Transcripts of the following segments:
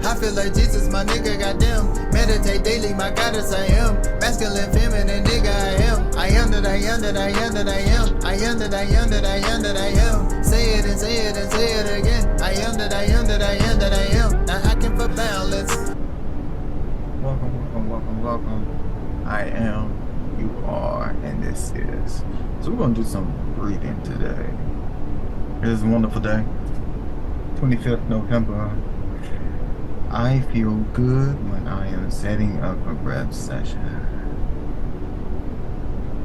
I feel like Jesus, my nigga, goddamn. Meditate daily, my goddess, I am. Masculine, feminine, nigga, I am. I am that I am that I am that I am. I am that I am that I am that I am. Say it and say it and say it again. I am that I am that I am that I am. Now I can for balance. Welcome. I am, you are, and this is. So we're gonna do some breathing today. It is a wonderful day. 25th November. I feel good when I am setting up a breath session.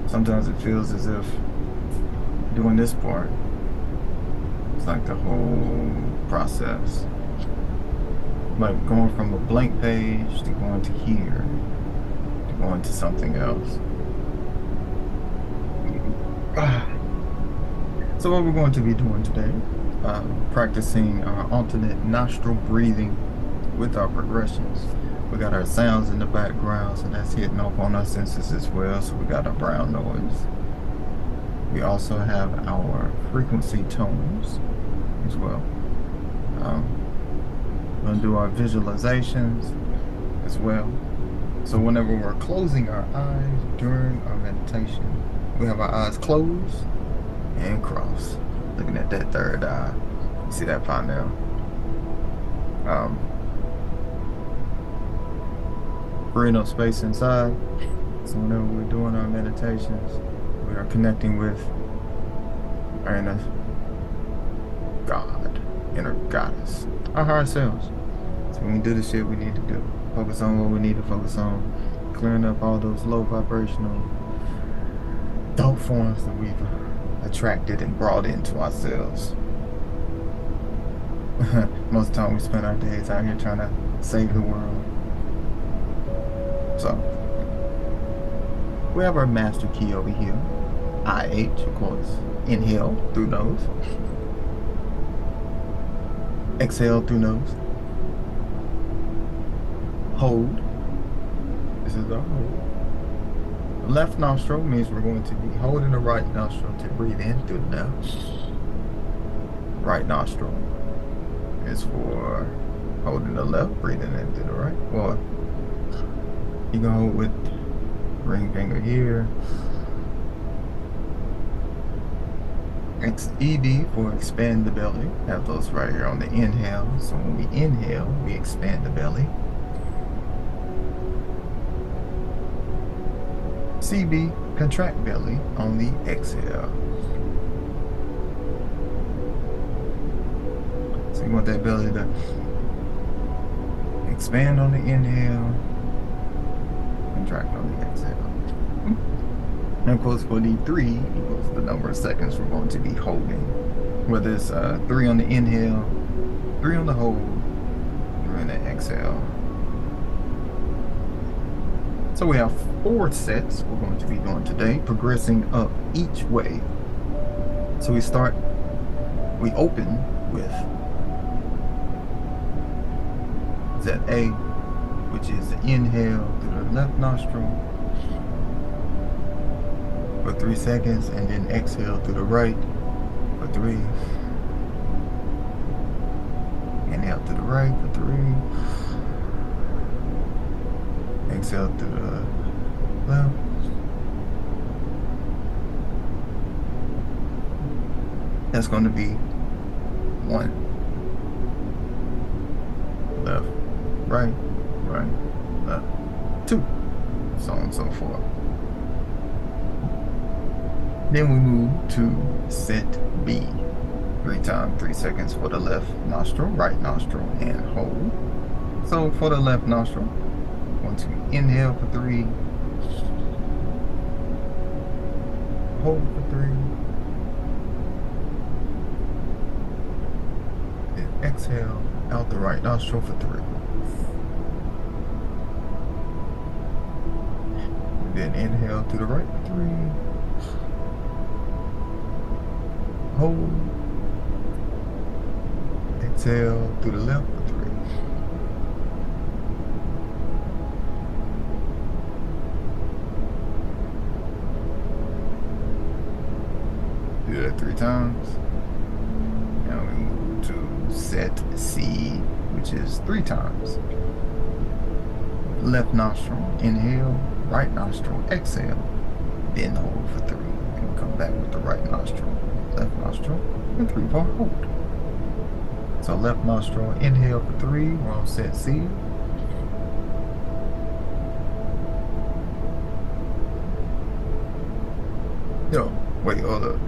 Sometimes it feels as if doing this part, it's like the whole process. Like going from a blank page to going to here, to going to something else. So what we're going to be doing today, practicing our alternate nostril breathing with our progressions. We got our sounds in the background, so that's hitting off on our senses as well. So we got our brown noise. We also have our frequency tones as well. We're gonna do our visualizations as well. So whenever we're closing our eyes during our meditation, we have our eyes closed and crossed, looking at that third eye. You see that part now? Freeing up space inside. So whenever we're doing our meditations, we are connecting with our inner God, inner goddess, our higher selves. So when we do the shit we need to do, focus on what we need to focus on, clearing up all those low vibrational thought forms that we've attracted and brought into ourselves. Most of the time we spend our days out here trying to save the world. So, we have our master key over here. IH, of course. Inhale through nose. Exhale through nose. Hold. This is our hold. The left nostril means we're going to be holding the right nostril to breathe in through the nose. Right nostril is for holding the left, breathing in through the right. Or you can hold with ring finger here. It's ED for expand the belly. Have those right here on the inhale. So when we inhale, we expand the belly. CB, contract belly on the exhale. So you want that belly to expand on the inhale, contract on the exhale. And of course for the 3 equals the number of seconds we're going to be holding. Whether it's 3 on the inhale, 3 on the hold, 3 on the exhale. So we have 4 sets we're going to be doing today, progressing up each way. So we open with ZA, which is the inhale through the left nostril for 3 seconds, and then exhale through the right for 3. Inhale through the right for 3. Exhale through the left. That's going to be 1. Left, right, right, left, 2. So on and so forth. Then we move to set B. 3 times 3 seconds for the left nostril, right nostril, and hold. So for the left nostril, going to inhale for 3, hold for 3, then exhale out the right nostril for 3. And then inhale through the right for 3, hold, Exhale through the left for 3. Do that 3 times. Now we move to set C, which is 3 times. Left nostril, inhale, right nostril, exhale. Then hold for 3. And come back with the right nostril, left nostril, and 3-part hold. So left nostril, inhale for 3. We're on set C. Yo, wait, hold up.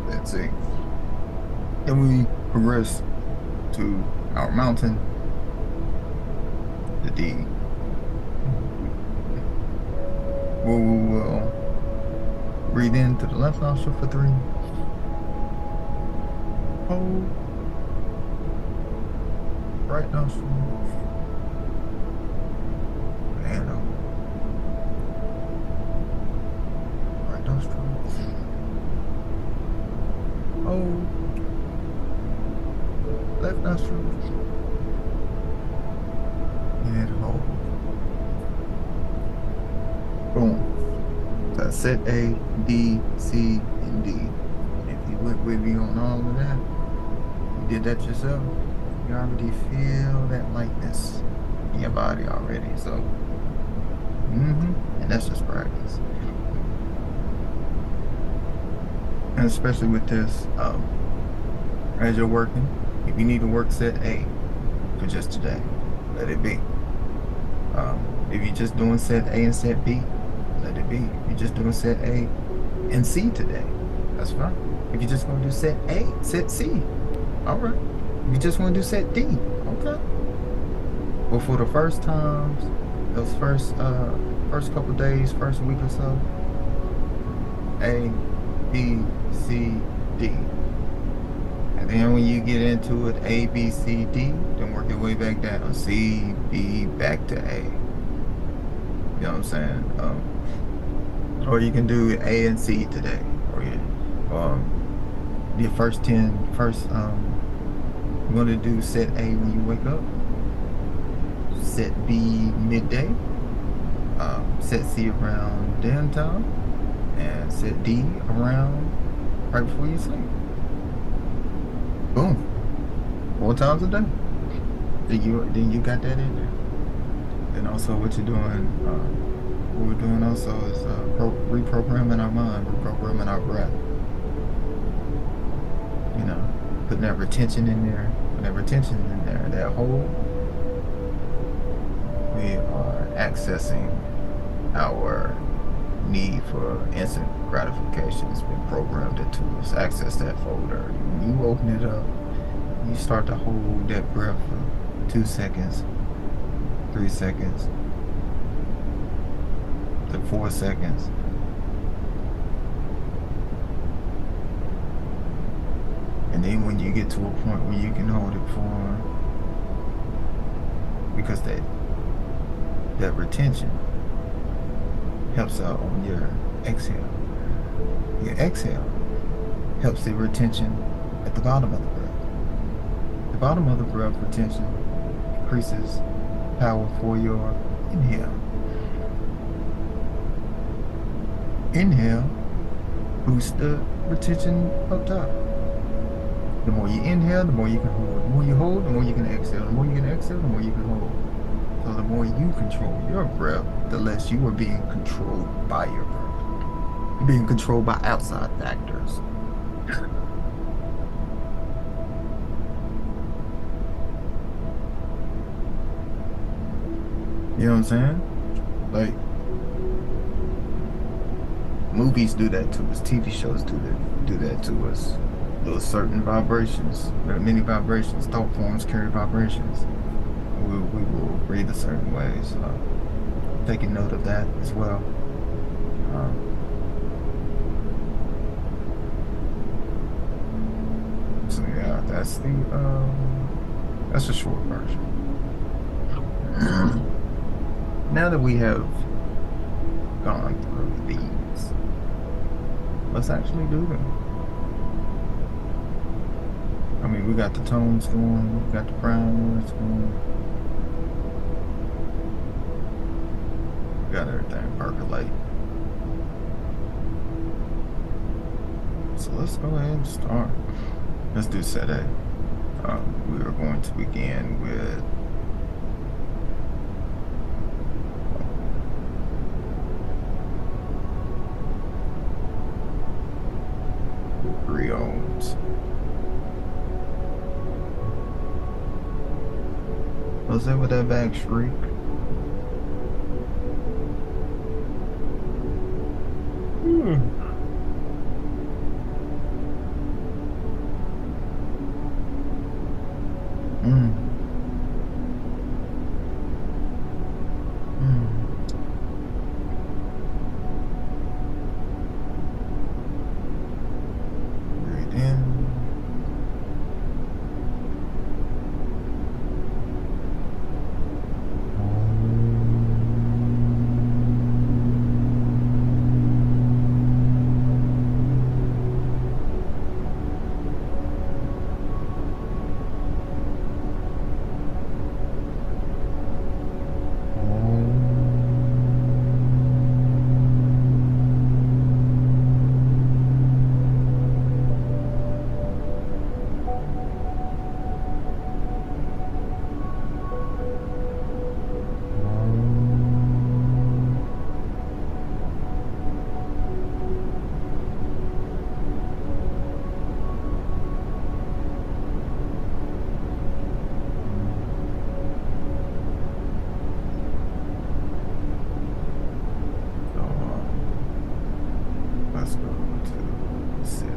Let's see. Then we progress to our mountain, the D. We will breathe in through the left nostril for 3. Hold. Right nostril. And hold. Right nostril. Hold. Left nostril. And hold. Boom. That's set A, B, C, and D. If you went with me on all of that, you did that yourself, you already feel that lightness in your body already. So, and that's just practice. And especially with this, as you're working, if you need to work set A for just today, let it be. If you're just doing set A and set B, let it be. If you're just doing set A and C today, that's fine. If you're just going to do set A, set C, all right. If you just want to do set D, okay. But for the first times, those first couple days, first week or so, A, B, C, D. And then when you get into it, A, B, C, D, then work your way back down. C, B, back to A. You know what I'm saying? Or you can do A and C today. Or your first 10, you want to do set A when you wake up, set B midday, set C around dinner time, and set D around right before you sleep. Boom. 4 times a day. Then you got that in there. And also what we're doing also is reprogramming our mind, reprogramming our breath. You know, putting that retention in there, that hold. We are accessing our need for instant gratification. It's been programmed into us. Access that folder. When you open it up, you start to hold that breath for 2 seconds, 3 seconds, to 4 seconds. And then when you get to a point where you can hold it for, because that retention helps out on your exhale. Your exhale helps the retention at the bottom of the breath. The bottom of the breath retention increases power for your inhale. Inhale boosts the retention up top. The more you inhale, the more you can hold. The more you hold, the more you can exhale. The more you can exhale, the more you can hold. So the more you control your breath, the less you are being controlled by your breath. You're being controlled by outside factors. You know what I'm saying? Like, movies do that to us. TV shows do that to us. Those certain vibrations, there are many vibrations. Thought forms carry vibrations. We will breathe a certain way. So taking note of that as well. So yeah. that's the short version. Now that we have gone through these, let's actually do them. I mean, we got the tones going, we got the primers going, we got everything percolate. So let's go ahead and start. Let's do set A. We are going to begin with three ohms. Was that with that back shriek? Breathe in. Let's go to set it.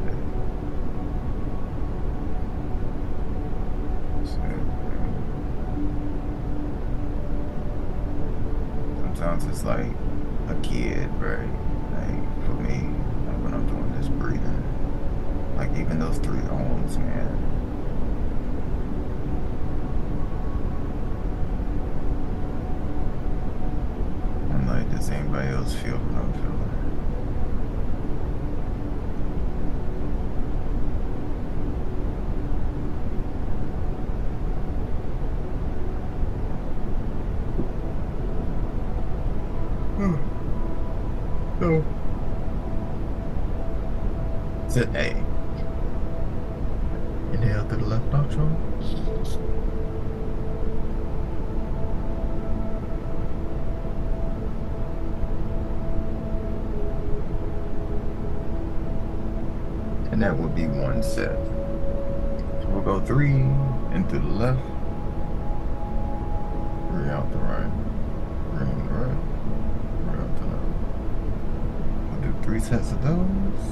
Sometimes it's like a kid, right? Like for me, like when I'm doing this breathing, like even those three ohms, man. I'm like, does anybody else feel what I'm feeling? So, set A. Inhale through the left nostril. And that would be one set. So we'll go 3 in through the left, 3 out the right, 3 in the right, 3 out the left. 3 sets of those.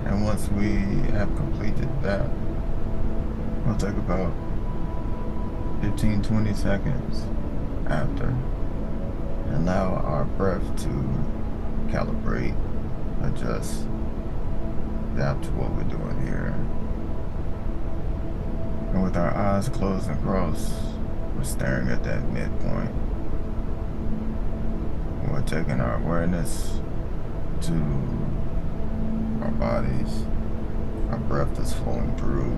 And once we have completed that, we'll take about 15-20 seconds after and allow our breath to calibrate, adjust, adapt to what we're doing here. And with our eyes closed and crossed, we're staring at that midpoint. We're taking our awareness to our bodies, our breath that's flowing through.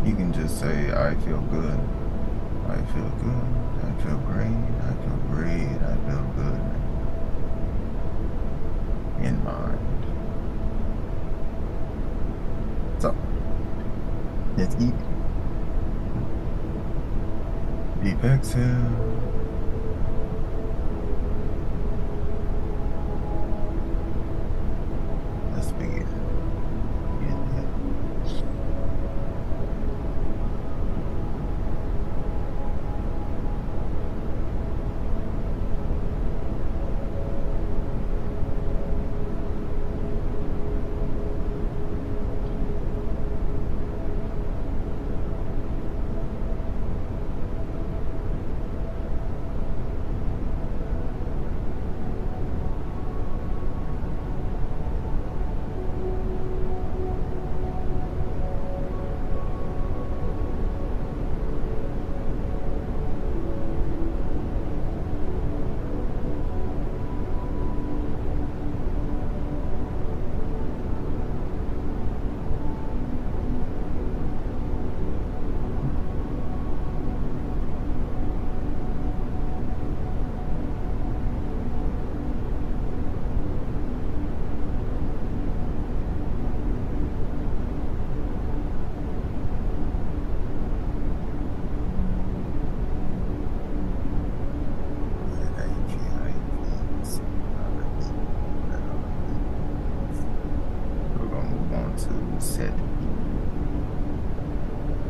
You can just say, I feel good, I feel good, I feel great, I feel great, I feel good, in mind. So, let's eat. Deep exhale. Let's begin. Inhale. going to set B.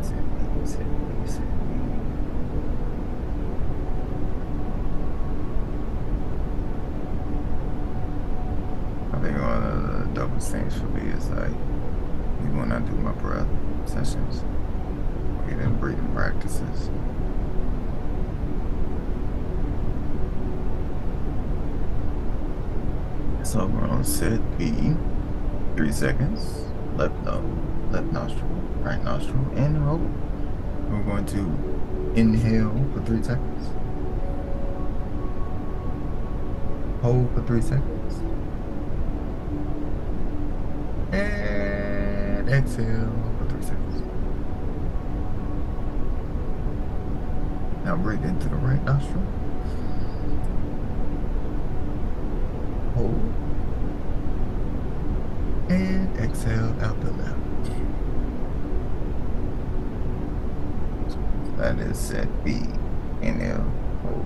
Set B, set B, set B. I think one of the dopest things for me is like, even when I do my breath sessions, or even breathing practices. So we're on set B, 3 seconds, left nostril, right nostril, and hold. We're going to inhale for 3 seconds, hold for 3 seconds, and exhale for 3 seconds. Now breathe into the right nostril, hold, and exhale out the left. That is set B. Inhale, hold,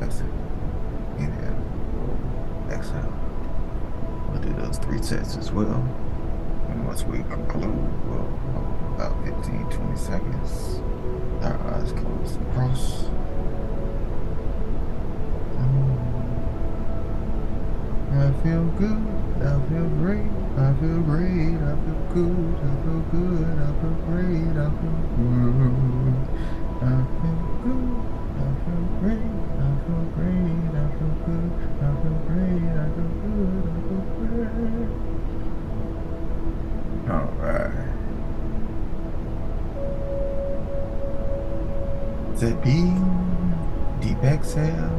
exhale. Inhale, hold, exhale. We'll do those 3 sets as well. And once we conclude, we'll hold about 15-20 seconds. Our eyes closed and crossed. I feel good, I feel great, I feel great, I feel good, I feel good, I feel great, I feel good. I feel good, I feel great, I feel great, I feel good, I feel great, I feel good, I feel great. All right. Set B, deep exhale.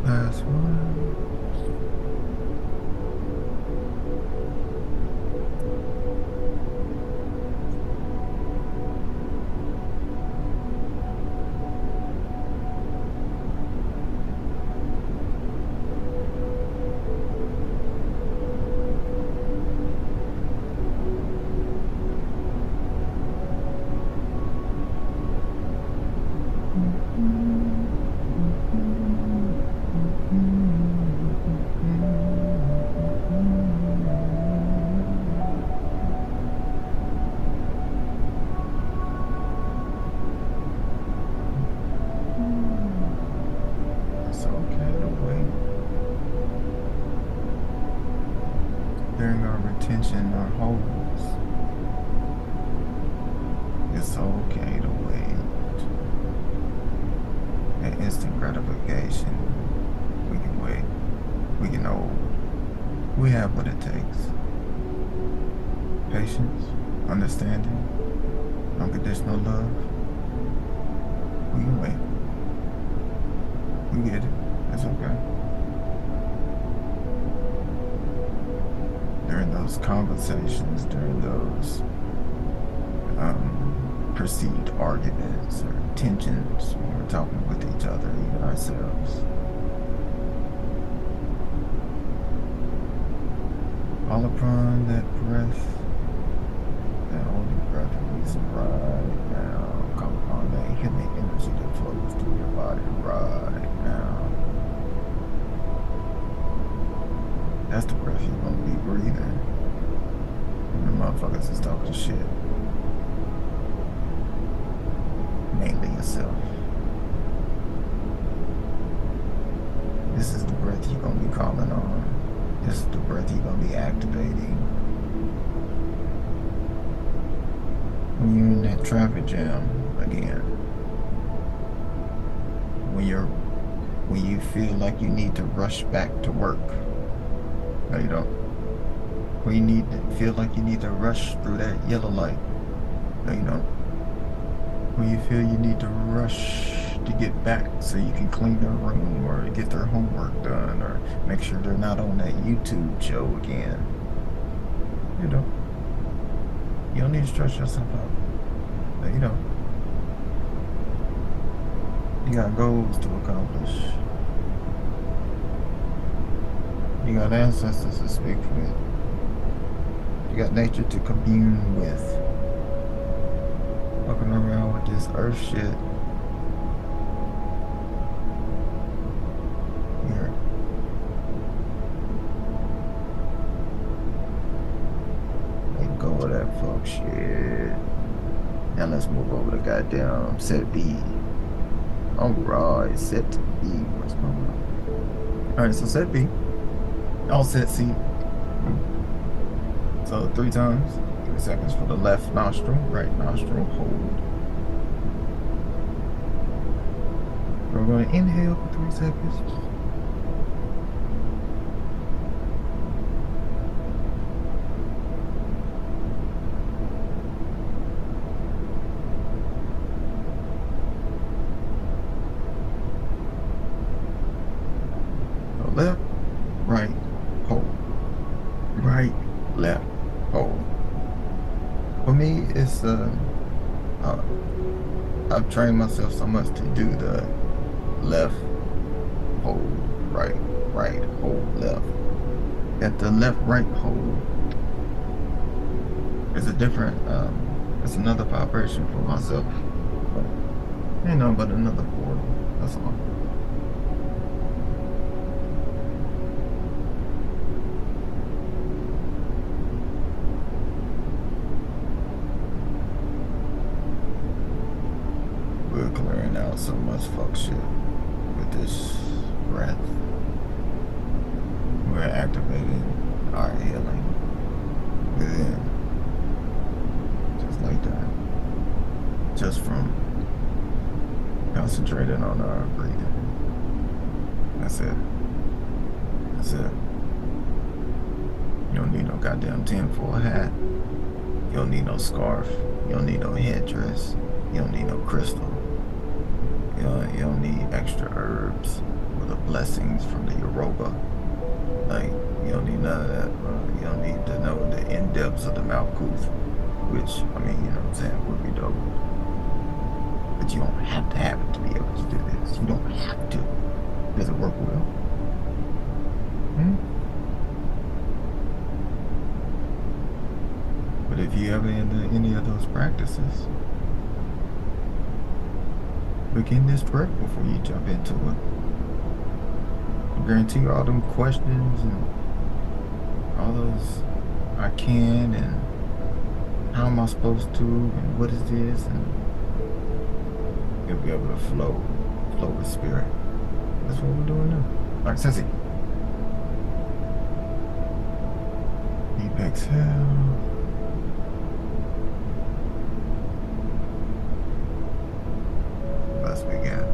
Last one. During our retention or holds, it's okay to wait. That instant gratification, we can wait, we can hold. We have what it takes. Patience, understanding, unconditional love. We can wait. We get it. It's okay. During those conversations, during those perceived arguments or tensions when we're talking with each other, even ourselves. All upon that breath, that holy breath releasing right now. Come upon that healing energy that flows through your body right now. That's the breath you're gonna be breathing. And the motherfuckers is talking shit. Mainly yourself. This is the breath you're gonna be calling on. This is the breath you're gonna be activating. When you're in that traffic jam again. When you feel like you need to rush back to work. No, you don't. When you feel like you need to rush through that yellow light. You know, when you feel you need to rush to get back so you can clean their room or get their homework done or make sure they're not on that YouTube show again. You know, you don't need to stress yourself out. You know, you got goals to accomplish. You got ancestors to speak with. You got nature to commune with. Walking around with this earth shit. Here. Let go of that fuck shit. Now let's move over to goddamn set B. Alright, set B. What's going on? Alright, so set B. All set C. So 3 times, 3 seconds for the left nostril, right nostril, hold. We're going to inhale for 3 seconds. So left, right, hold. Right, left, hold. For me, it's I've trained myself so much to do the left, hold, right, hold, left. At the left, right, hold, it's a different, it's another vibration for myself. But, you know, but another portal, that's all. We're clearing out so much fuck shit with this breath. We're activating our healing within. Just like that. Just from concentrating on our breathing. That's it. That's it. You don't need no goddamn tinfoil hat. You don't need no scarf. You don't need no headdress. You don't need no crystal. You don't need extra herbs or the blessings from the Yoruba. Like, you don't need none of that, bro. You don't need to know the in-depths of the Malkuth, which, I mean, you know what I'm saying, would be dope. But you don't have to have it to be able to do this. You don't have to. Does it work well? But if you ever into any of those practices, begin this breath before you jump into it. I guarantee you all them questions and all those I can and how am I supposed to and what is this, and you'll be able to flow with spirit. That's what we're doing now. All right, Sensei. Deep exhale. Let's begin.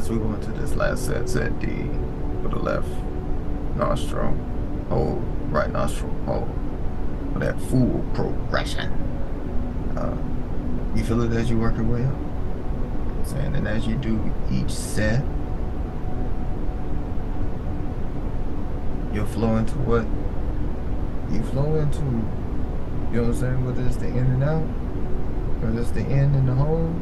as we go into this last set, set D for the left nostril, hold, right nostril, hold, for that full progression. You feel it as you work your way up. Saying, and as you do each set, you'll flow into what you flow into. You know what I'm saying? Whether it's the in and out, whether it's the in and the hold.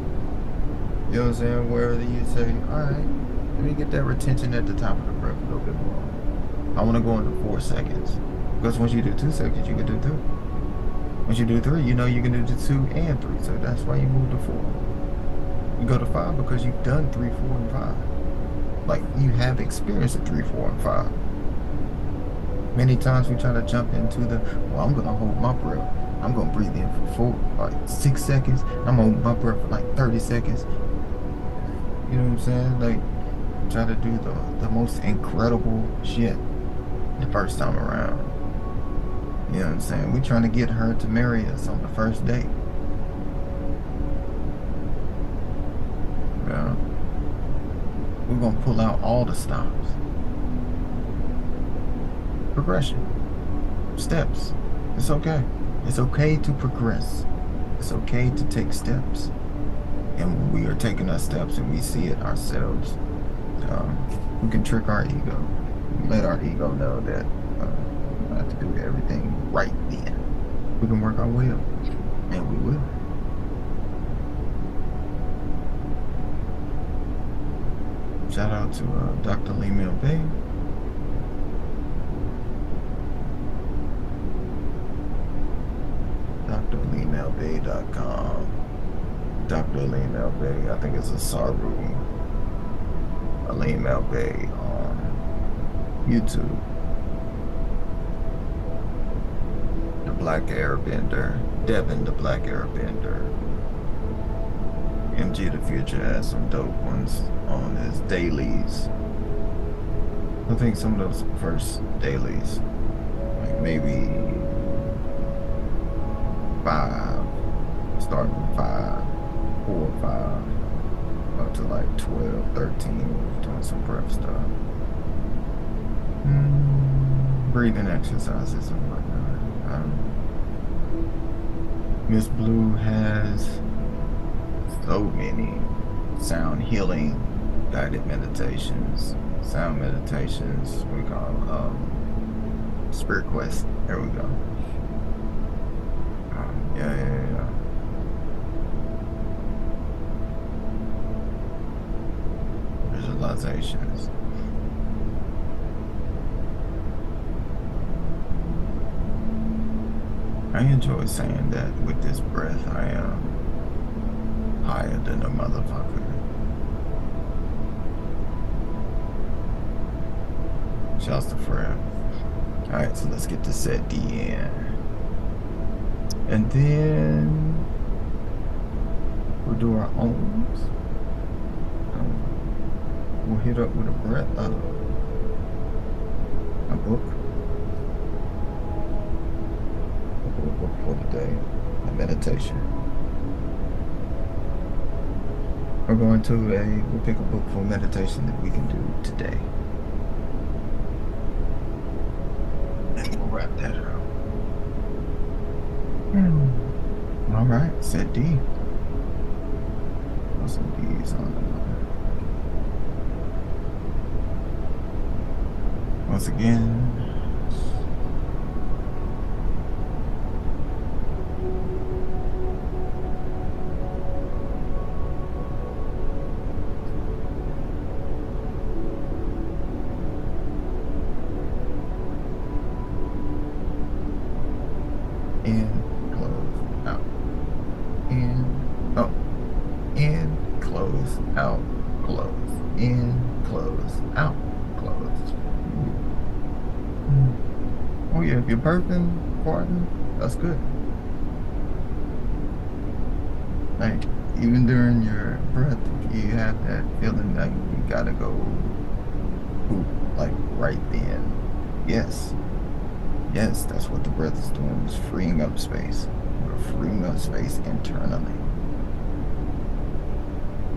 You know what I'm saying? Where you say, all right, let me get that retention at the top of the breath a little bit more. I want to go into 4 seconds. Because once you do 2 seconds, you can do 2. Once you do 3, you know you can do the 2 and 3. So that's why you move to 4. You go to 5 because you've done 3, 4, and 5. Like you have experience of 3, 4, and 5. Many times we try to jump into the, well, I'm going to hold my breath. I'm going to breathe in for 6 seconds. I'm going to hold my breath for like 30 seconds. You know what I'm saying? Like, try to do the most incredible shit the first time around. You know what I'm saying? We're trying to get her to marry us on the first date. Yeah. We're going to pull out all the stops. Progression. Steps. It's okay. It's okay to progress. It's okay to take steps. And when we are taking our steps and we see it ourselves, we can trick our ego. Let our ego know that we don't have to do everything right then. We can work our way up, and we will. Shout out to Dr. Lee Bay. drleemellbay.com. Dr. Lee Bay, I think it's a Saru. Lee Bay on YouTube. The Black Airbender, Devin the Black Airbender. MG the Future has some dope ones on his dailies. I think some of those first dailies, like maybe 5, starting from 5, 4 or 5, up to like 12, 13, doing some breath stuff. Breathing exercises and whatnot. Miss Blue has so many sound healing guided meditations, sound meditations, we call Spirit Quest. There we go. Yeah. Visualizations. I enjoy saying that with this breath, I am higher than a motherfucker. Shouts to Fred. Alright, so let's get to set D in. And then we'll do our owns. We'll hit up with a breath, a book. A book for the day, a meditation. We'll pick a book for meditation that we can do today. And we'll wrap that up. All right, set D. Put some D's on it. Once again, in, close, out, in, oh, in, close, out, close, in, close, out, close. Oh yeah, if you're burping, farting, that's good. Like, even during your breath, if you have that feeling like you gotta go poop, like right then, yes, that's what the breath is doing, is freeing up space. We're freeing up space internally.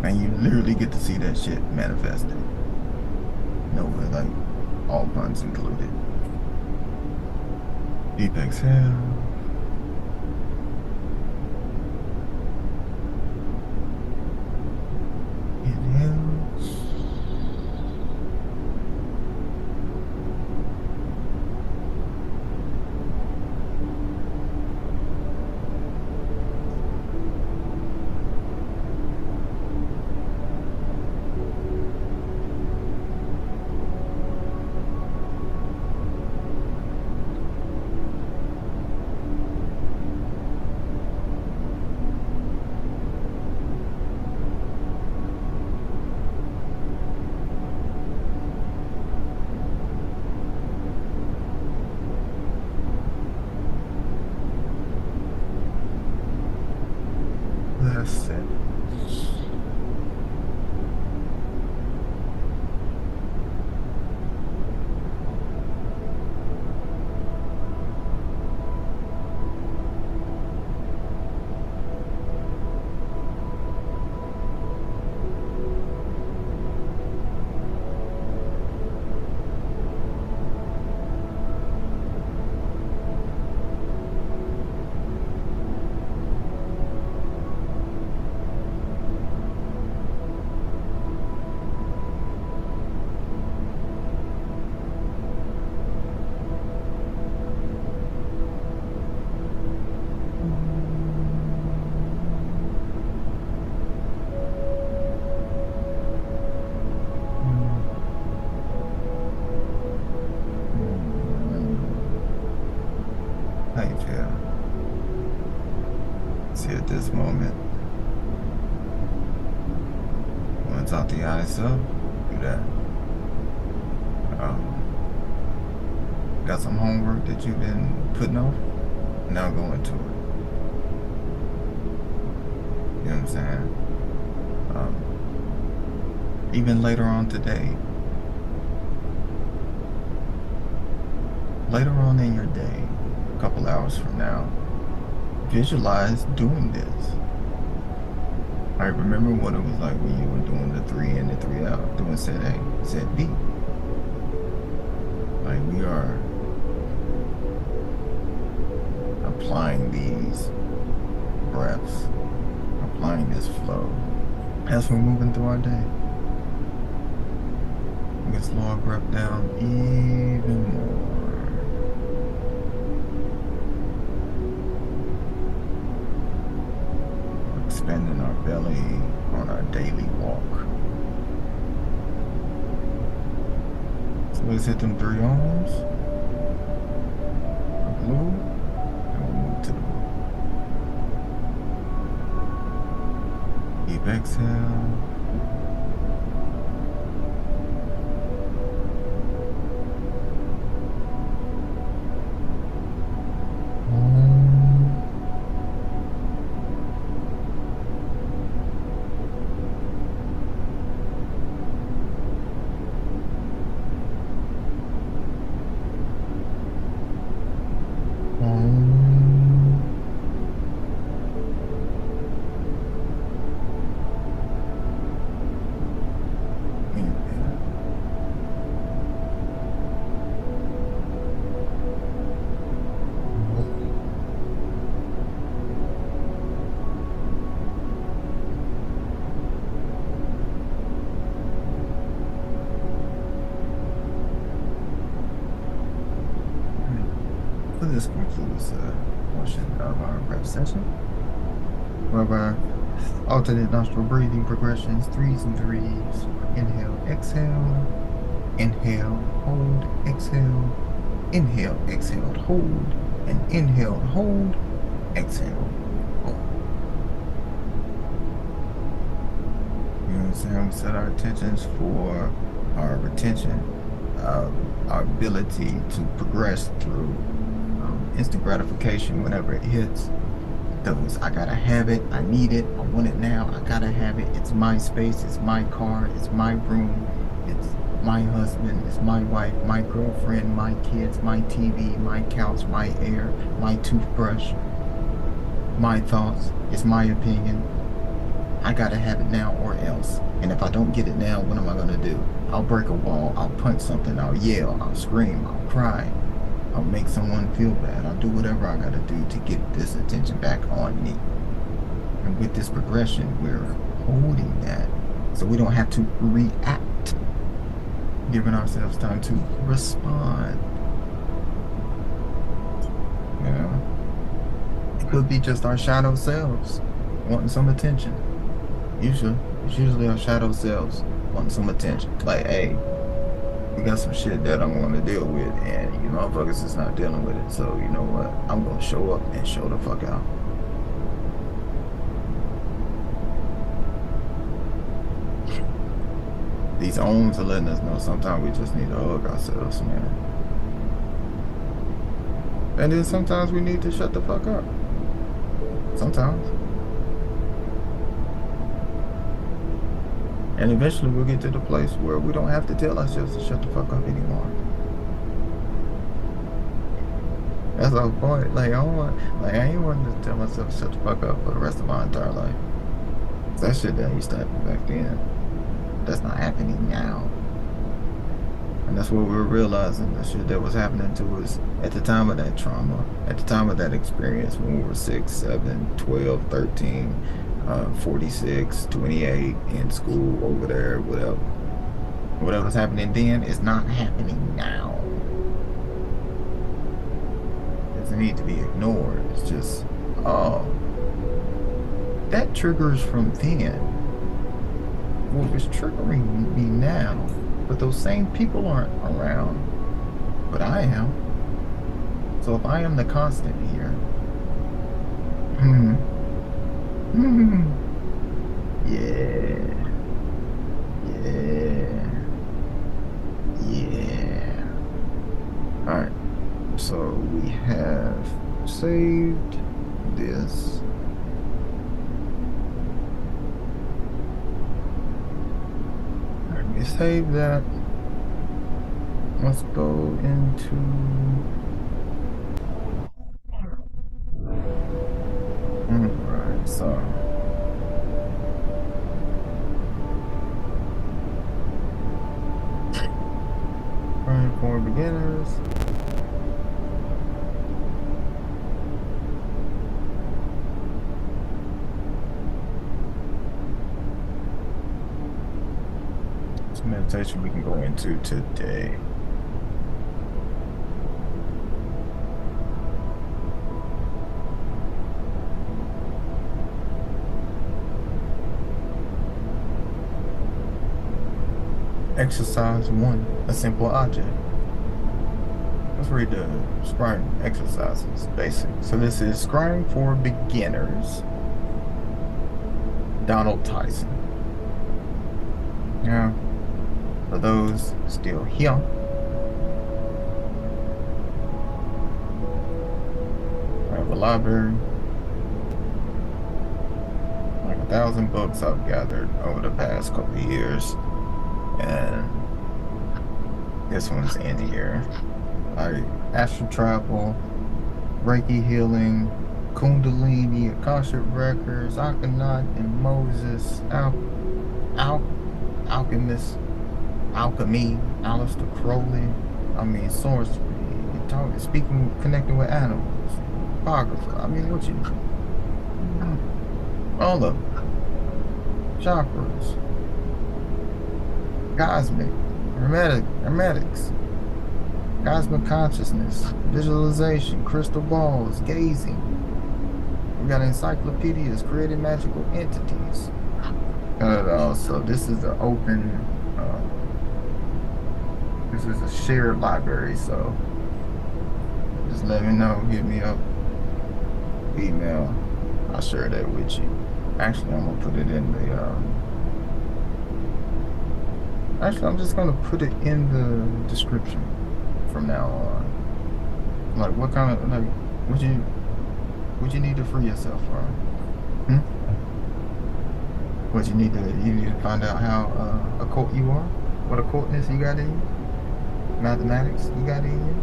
And you literally get to see that shit manifested. No, like all puns included. Deep exhale. Inhale. That's it. How you feel? See, at this moment, want to talk to your higher self? Do that. Got some homework that you've been putting off? Now go into it. You know what I'm saying? Even later on today, later on in your day, a couple hours from now, visualize doing this. I remember what it was like when you were doing the 3 in and 3 out, doing set A, set B. Like we are applying these breaths, applying this flow as we're moving through our day. We can slow our breath down even more. Expanding our belly on our daily walk. So let's hit them 3 arms. Blue. And we'll move to the blue. Deep exhale. This concludes a portion of our breath session, where our alternate nostril breathing progressions, 3s and 3s. Inhale, exhale, inhale, hold, exhale, inhale, exhale, hold, and inhale, hold, exhale, hold. You know what I'm saying? We set our intentions for our retention of our ability to progress through instant gratification whenever it hits. Those, I gotta have it, I need it, I want it now, I gotta have it, it's my space, it's my car, it's my room, it's my husband, it's my wife, my girlfriend, my kids, my TV, my couch, my air, my toothbrush, my thoughts, it's my opinion. I gotta have it now or else. And if I don't get it now, what am I gonna do? I'll break a wall, I'll punch something, I'll yell, I'll scream, I'll cry, I'll make someone feel bad, I'll do whatever I gotta do to get this attention back on me. And with this progression, we're holding that so we don't have to react, giving ourselves time to respond. You know, it could be just our shadow selves wanting some attention. It's usually our shadow selves wanting some attention. Like, hey, we got some shit that I want to deal with, and you motherfuckers is not dealing with it. So you know what? I'm gonna show up and show the fuck out. These ohms are letting us know sometimes we just need to hug ourselves, man. And then sometimes we need to shut the fuck up. Sometimes. And eventually we'll get to the place where we don't have to tell ourselves to shut the fuck up anymore. That's our point. Like, I ain't wanting to tell myself to shut the fuck up for the rest of my entire life. That shit that used to happen back then. That's not happening now. And that's what we were realizing, the shit that was happening to us at the time of that trauma, at the time of that experience when we were 6, 7, 12, 13, 46, 28, in school, over there, whatever. Whatever's happening then is not happening now. It doesn't need to be ignored. It's just, oh, that triggers from then. What was triggering me now, but those same people aren't around, but I am. So if I am the constant here, yeah, all right, so we have saved this. Save that. Let's go into alright, so Scrying for beginners. Meditation we can go into today. Exercise 1, a simple object. Let's read the scrying exercises, basic. So this is Scrying for Beginners, Donald Tyson. Yeah. For those still here, I have a library, like 1,000 books I've gathered over the past couple of years, and this one's in here. Like astral travel, Reiki healing, Kundalini, Akashic records, Akhenaten and Moses, alchemist. Alchemy, Aleister Crowley, sorcery, speaking, connecting with animals, apocrypha, what you know? All of them. Chakras, cosmic, hermetics, cosmic consciousness, visualization, crystal balls, gazing. We got encyclopedias, creating magical entities. So this is an open, this is a shared library, so just let me know, hit me up, email, I'll share that with you. Actually, I'm gonna put it in the, I'm just gonna put it in the description from now on. Like, what kind of, like, what you need to free yourself from? What you need to find out how occult you are? What occultness you got in you? Mathematics you got in you?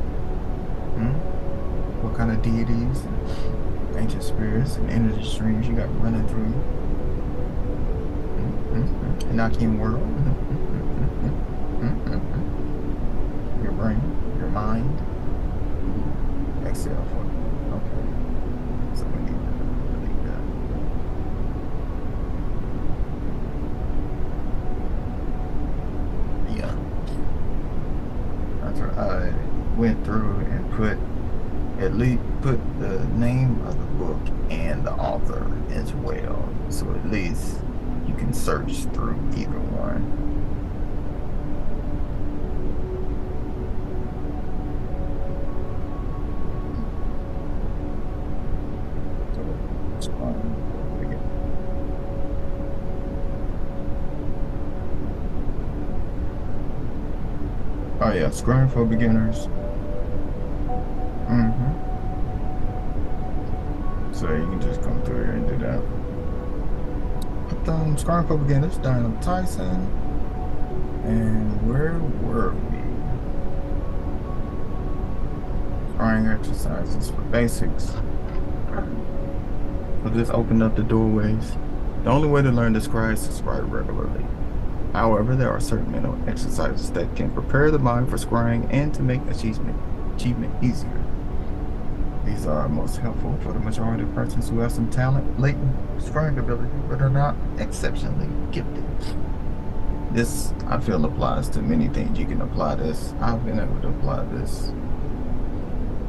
What kind of deities and ancient spirits and energy streams you got running through you? Enochian world. Your brain, your mind. Exhale for you. Okay. So we need to delete that. Yeah. After I went through and at least put the name of the book and the author as well. So at least you can search through either one. Oh yeah, Scrying for beginners. So you can just come through here and do that. But Scrying for beginners, down on Tyson. And where were we? Scrying exercises for basics. So just open up the doorways. The only way to learn to scry is to scry regularly. However, there are certain mental exercises that can prepare the mind for scrying and to make achievement easier. These are most helpful for the majority of persons who have some talent, latent scrying ability, but are not exceptionally gifted. This, I feel, applies to many things. You can apply this. I've been able to apply this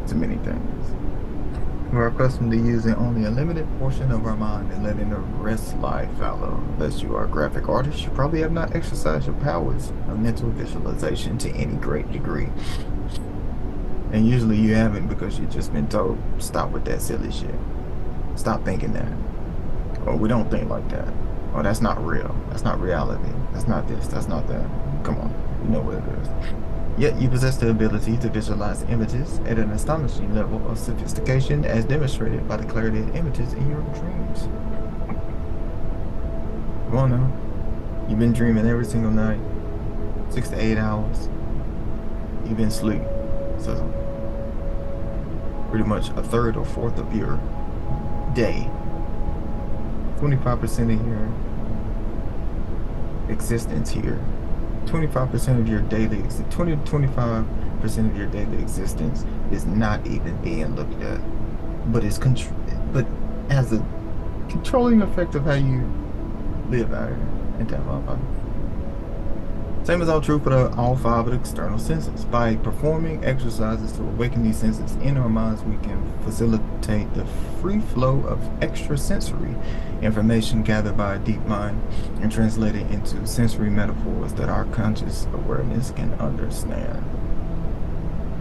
to many things. We're accustomed to using only a limited portion of our mind and letting the rest lie fallow. Unless you are a graphic artist, you probably have not exercised your powers of mental visualization to any great degree. And usually you haven't because you've just been told, stop with that silly shit. Stop thinking that. Or we don't think like that. Or that's not real. That's not reality. That's not this. That's not that. Come on. You know what it is. Yet you possess the ability to visualize images at an astonishing level of sophistication as demonstrated by the clarity of images in your dreams. Come on now. You've been dreaming every single night. 6 to 8 hours. You've been asleep. So pretty much a third or fourth of your day. 25% of your existence here. 25% of your daily, 20 to 25% of your daily existence is not even being looked at, but has a controlling effect of how you live out here in that motherfucker. Same is all true for all 5 of the external senses. By performing exercises to awaken these senses in our minds, we can facilitate the free flow of extrasensory information gathered by a deep mind and translate it into sensory metaphors that our conscious awareness can understand.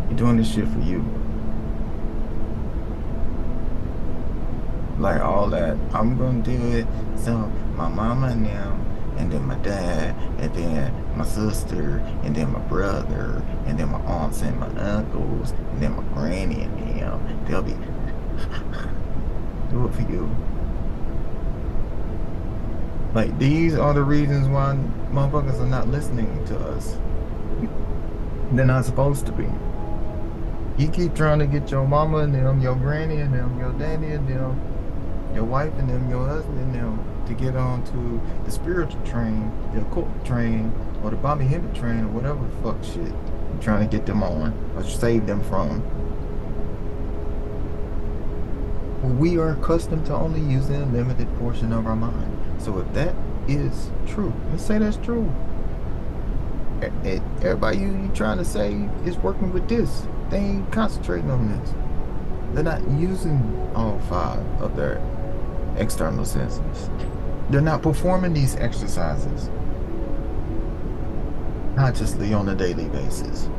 You're doing this shit for you. Like all that, I'm gonna do it so my mama and them, and then my dad, and then my sister, and then my brother, and then my aunts and my uncles, and then my granny and them, they'll be do it for you. Like, these are the reasons why motherfuckers are not listening to us. They're not supposed to be. You keep trying to get your mama and them, your granny and them, your daddy and them, your wife and them, your husband and them, to get on to the spiritual train, the occult train, or the Bobby Hemmitt train, or whatever the fuck shit you're trying to get them on, or save them from. We are accustomed to only using a limited portion of our mind. So if that is true, let's say that's true. Everybody you trying to say is working with this. They ain't concentrating on this. They're not using all 5 of their external senses. They're not performing these exercises consciously on a daily basis.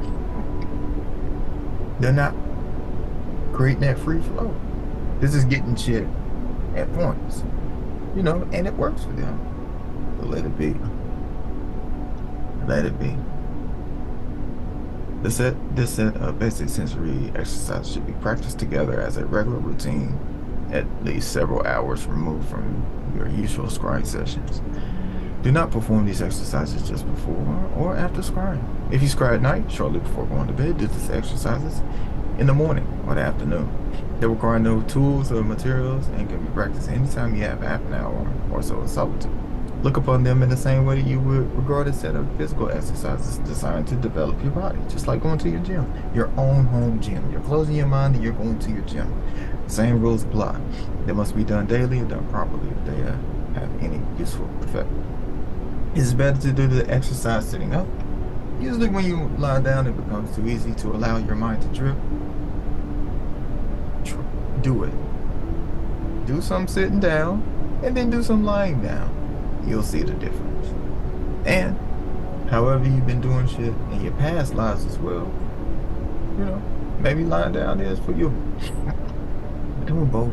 They're not creating that free flow. This is getting shit at points, you know, and it works for them. So let it be. Let it be. This set of basic sensory exercises should be practiced together as a regular routine, at least several hours removed from your usual scrying sessions. Do not perform these exercises just before or after scrying. If you scry at night, shortly before going to bed, do these exercises in the morning or the afternoon. They require no tools or materials and can be practiced anytime you have half an hour or so of solitude. Look upon them in the same way that you would regard a set of physical exercises designed to develop your body, just like going to your gym, your own home gym. You're closing your mind and you're going to your gym. Same rules apply. They must be done daily and done properly if they have any useful effect. It's better to do the exercise sitting up. Usually when you lie down, it becomes too easy to allow your mind to drift. Do it. Do some sitting down and then do some lying down. You'll see the difference. And however you've been doing shit in your past lives as well, you know, maybe lying down is for you. Doing both.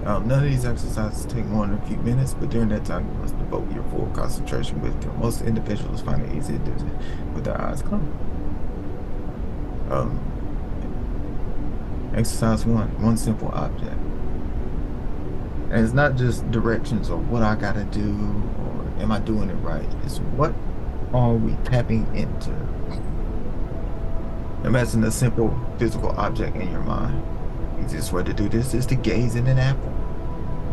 None of these exercises take more than a few minutes, but during that time, you must devote your full concentration with them. Most individuals find it easy to do it with their eyes closed. Exercise one simple object. And it's not just directions or what I gotta do or am I doing it right? It's what are we tapping into? Imagine a simple physical object in your mind. The easiest way to do this is to gaze at an apple,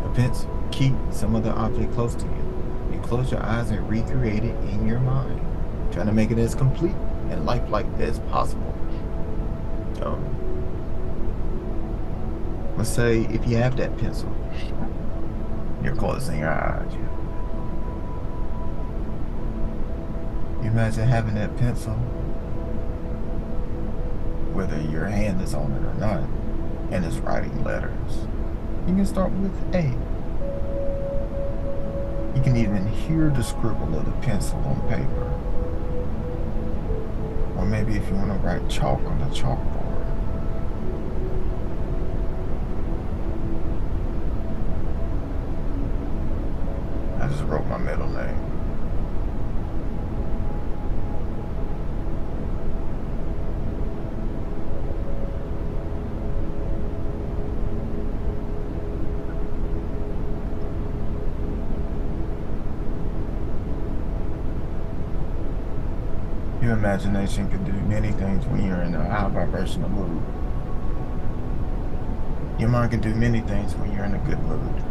a pencil, key, some other object close to you. You close your eyes and recreate it in your mind, trying to make it as complete and lifelike as possible. Let's say if you have that pencil, you're closing your eyes. You imagine having that pencil, whether your hand is on it or not, and it's writing letters. You can start with A. You can even hear the scribble of the pencil on paper. Or maybe if you want to write chalk on the chalkboard. I just wrote my middle name. Your imagination can do many things when you're in a high vibrational mood. Your mind can do many things when you're in a good mood.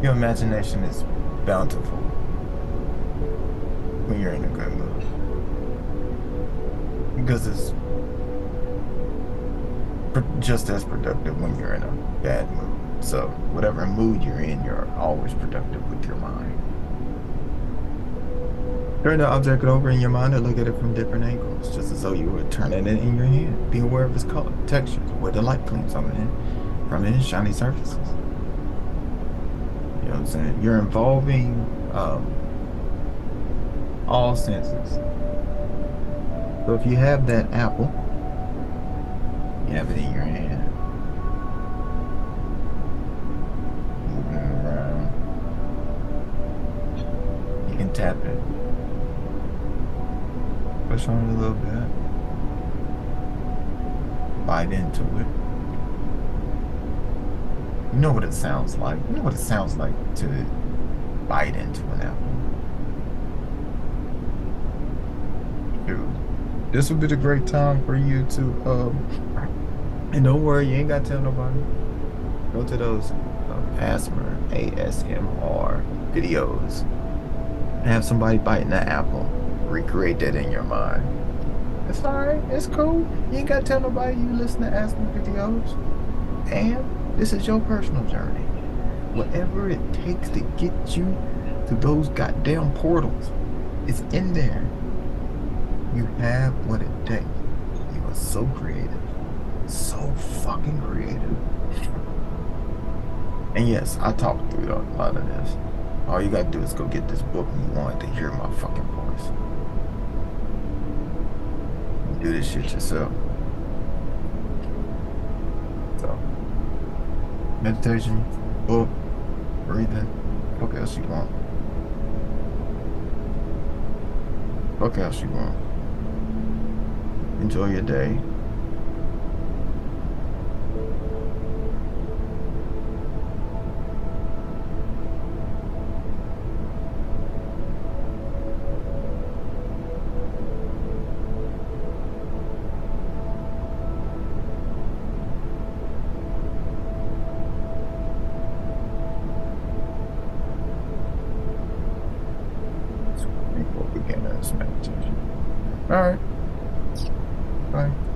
Your imagination is bountiful when you're in a good mood. Because it's just as productive when you're in a bad mood. So whatever mood you're in, you're always productive with your mind. Turn the object over in your mind and look at it from different angles, just as though you were turning it in your hand. Be aware of its color, texture, where the light gleams on it from its shiny surfaces. You know what I'm saying? You're involving all senses. So if you have that apple, you have it in your hand. Moving it around. You can tap it. Push on it a little bit. Bite into it. You know what it sounds like. You know what it sounds like to bite into an apple. Dude, this would be the great time for you to, and don't worry, you ain't got to tell nobody. Go to those ASMR videos and have somebody biting an apple. Recreate that in your mind. It's alright, it's cool. You ain't gotta tell nobody you listen to asthma videos. And this is your personal journey. Whatever it takes to get you to those goddamn portals, it's in there. You have what it takes. You are so creative. So fucking creative. And yes, I talked through a lot of this. All you gotta do is go get this book and you want to hear my fucking voice. Do this shit yourself. So, meditation, book, breathing, what else you want? What else you want? Enjoy your day. meditation. All right. Bye.